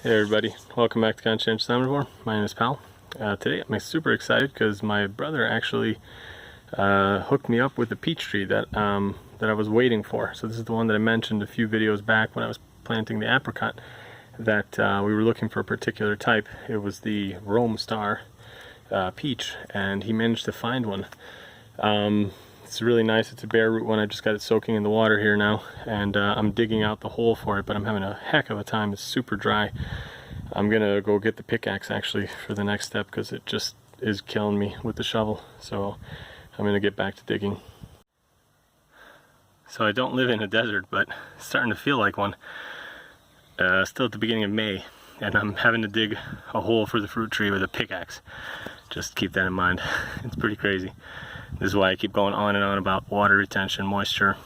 Hey everybody, welcome back to Conscientious Omnivore. My name is Pal. Today I'm super excited because my brother actually hooked me up with a peach tree that I was waiting for. So this is the one that I mentioned a few videos back when I was planting the apricot, that we were looking for a particular type. It was the Rome Star peach, and he managed to find one. It's really nice. It's a bare root one. I just got it soaking in the water here now, and I'm digging out the hole for it, but I'm having a heck of a time. It's super dry. I'm gonna go get the pickaxe actually for the next step because it just is killing me with the shovel. So I'm gonna get back to digging. So I don't live in a desert, but it's starting to feel like one. Still at the beginning of May, and I'm having to dig a hole for the fruit tree with a pickaxe. Just keep that in mind. It's pretty crazy. This is why I keep going on and on about water retention, moisture,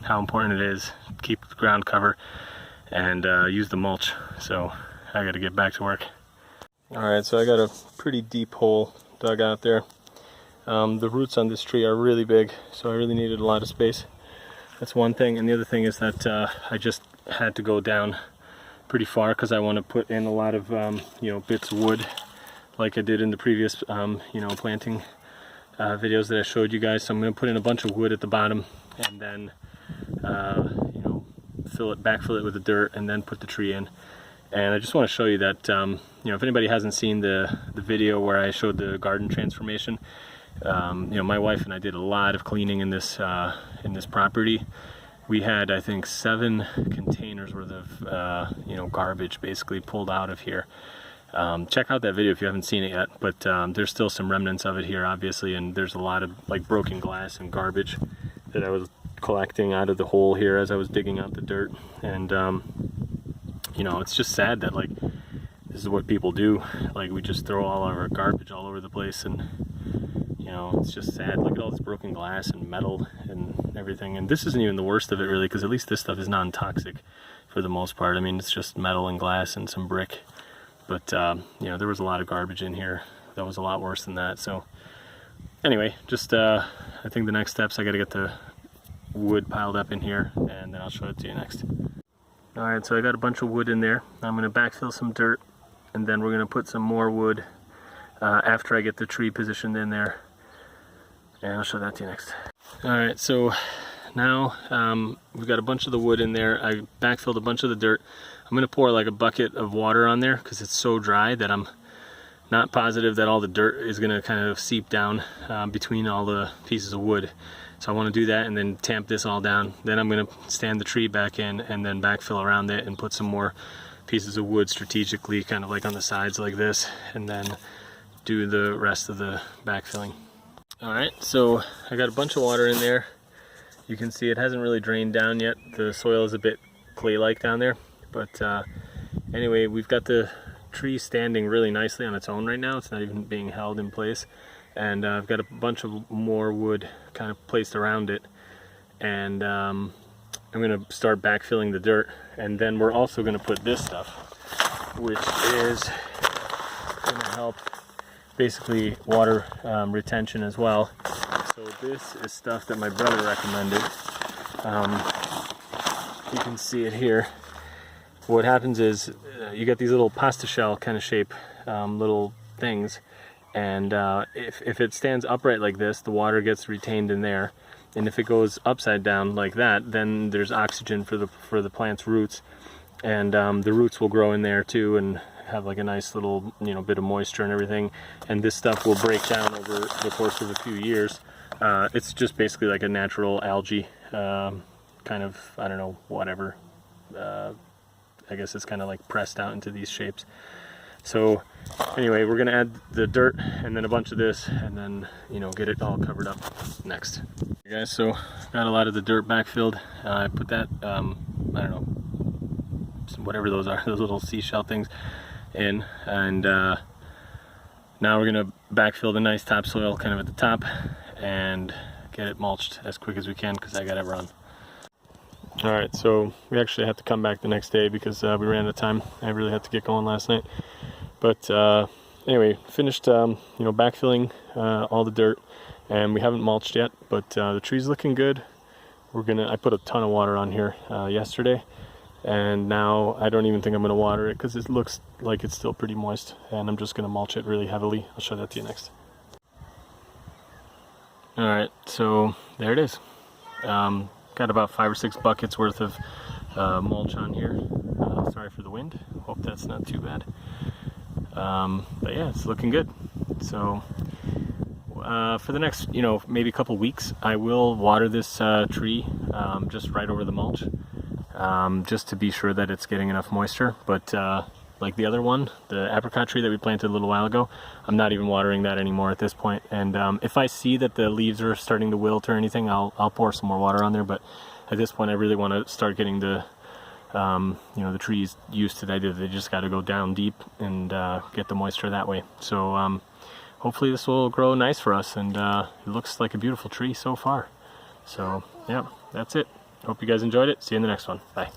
how important it is. Keep the ground cover and use the mulch. So I got to get back to work. Alright, so I got a pretty deep hole dug out there. The roots on this tree are really big, so I really needed a lot of space. That's one thing, and the other thing is that I just had to go down pretty far because I want to put in a lot of bits of wood like I did in the previous planting videos that I showed you guys. So I'm going to put in a bunch of wood at the bottom, and then backfill it with the dirt, and then put the tree in. And I just want to show you that if anybody hasn't seen the video where I showed the garden transformation, my wife and I did a lot of cleaning in this property. We had, I think, 7 containers worth of garbage basically pulled out of here. Check out that video if you haven't seen it yet, but there's still some remnants of it here obviously, and there's a lot of broken glass and garbage that I was collecting out of the hole here as I was digging out the dirt. And it's just sad that this is what people do. We just throw all of our garbage all over the place, and it's just sad. Look at all this broken glass and metal and everything. And this isn't even the worst of it really, because at least this stuff is non-toxic for the most part. I mean, it's just metal and glass and some brick. But, there was a lot of garbage in here that was a lot worse than that. So, anyway, just, I think the next steps, I got to get the wood piled up in here, and then I'll show it to you next. Alright, so I got a bunch of wood in there. I'm going to backfill some dirt, and then we're going to put some more wood after I get the tree positioned in there. And I'll show that to you next. Alright, so now we've got a bunch of the wood in there. I backfilled a bunch of the dirt. I'm going to pour a bucket of water on there because it's so dry that I'm not positive that all the dirt is going to kind of seep down between all the pieces of wood. So I want to do that and then tamp this all down. Then I'm going to stand the tree back in and then backfill around it and put some more pieces of wood strategically kind of on the sides like this, and then do the rest of the backfilling. Alright, so I got a bunch of water in there. You can see it hasn't really drained down yet. The soil is a bit clay-like down there. But anyway, we've got the tree standing really nicely on its own right now. It's not even being held in place. And I've got a bunch of more wood kind of placed around it. And I'm going to start backfilling the dirt. And then we're also going to put this stuff, which is going to help basically water retention as well. So this is stuff that my brother recommended. You can see it here. What happens is you get these little pasta shell kind of shape little things, and if it stands upright like this, the water gets retained in there, and if it goes upside down like that, then there's oxygen for the plant's roots, and the roots will grow in there too and have a nice little bit of moisture and everything. And this stuff will break down over the course of a few years. It's just basically like a natural algae kind of, I don't know, whatever. I guess it's kind of pressed out into these shapes. So anyway, we're gonna add the dirt and then a bunch of this, and then get it all covered up next. Okay, guys, so got a lot of the dirt backfilled. I put that I don't know, whatever those are, those little seashell things in, and now we're gonna backfill the nice topsoil kind of at the top and get it mulched as quick as we can because I gotta run. Alright, so we actually had to come back the next day because we ran out of time. I really had to get going last night. But anyway, finished backfilling all the dirt, and we haven't mulched yet, but the tree's looking good. I put a ton of water on here yesterday, And now I don't even think I'm going to water it because it looks like it's still pretty moist, and I'm just going to mulch it really heavily. I'll show that to you next. Alright, so there it is. Got about 5 or 6 buckets worth of mulch on here. Sorry for the wind, hope that's not too bad. But yeah, it's looking good. So for the next, maybe a couple weeks, I will water this tree just right over the mulch, just to be sure that it's getting enough moisture. But like the other one, the apricot tree that we planted a little while ago, I'm not even watering that anymore at this point. And if I see that the leaves are starting to wilt or anything, I'll pour some more water on there. But at this point, I really want to start getting the the trees used to the idea that they just got to go down deep and get the moisture that way. So hopefully this will grow nice for us, and it looks like a beautiful tree so far. So yeah, that's it. Hope you guys enjoyed it. See you in the next one. Bye.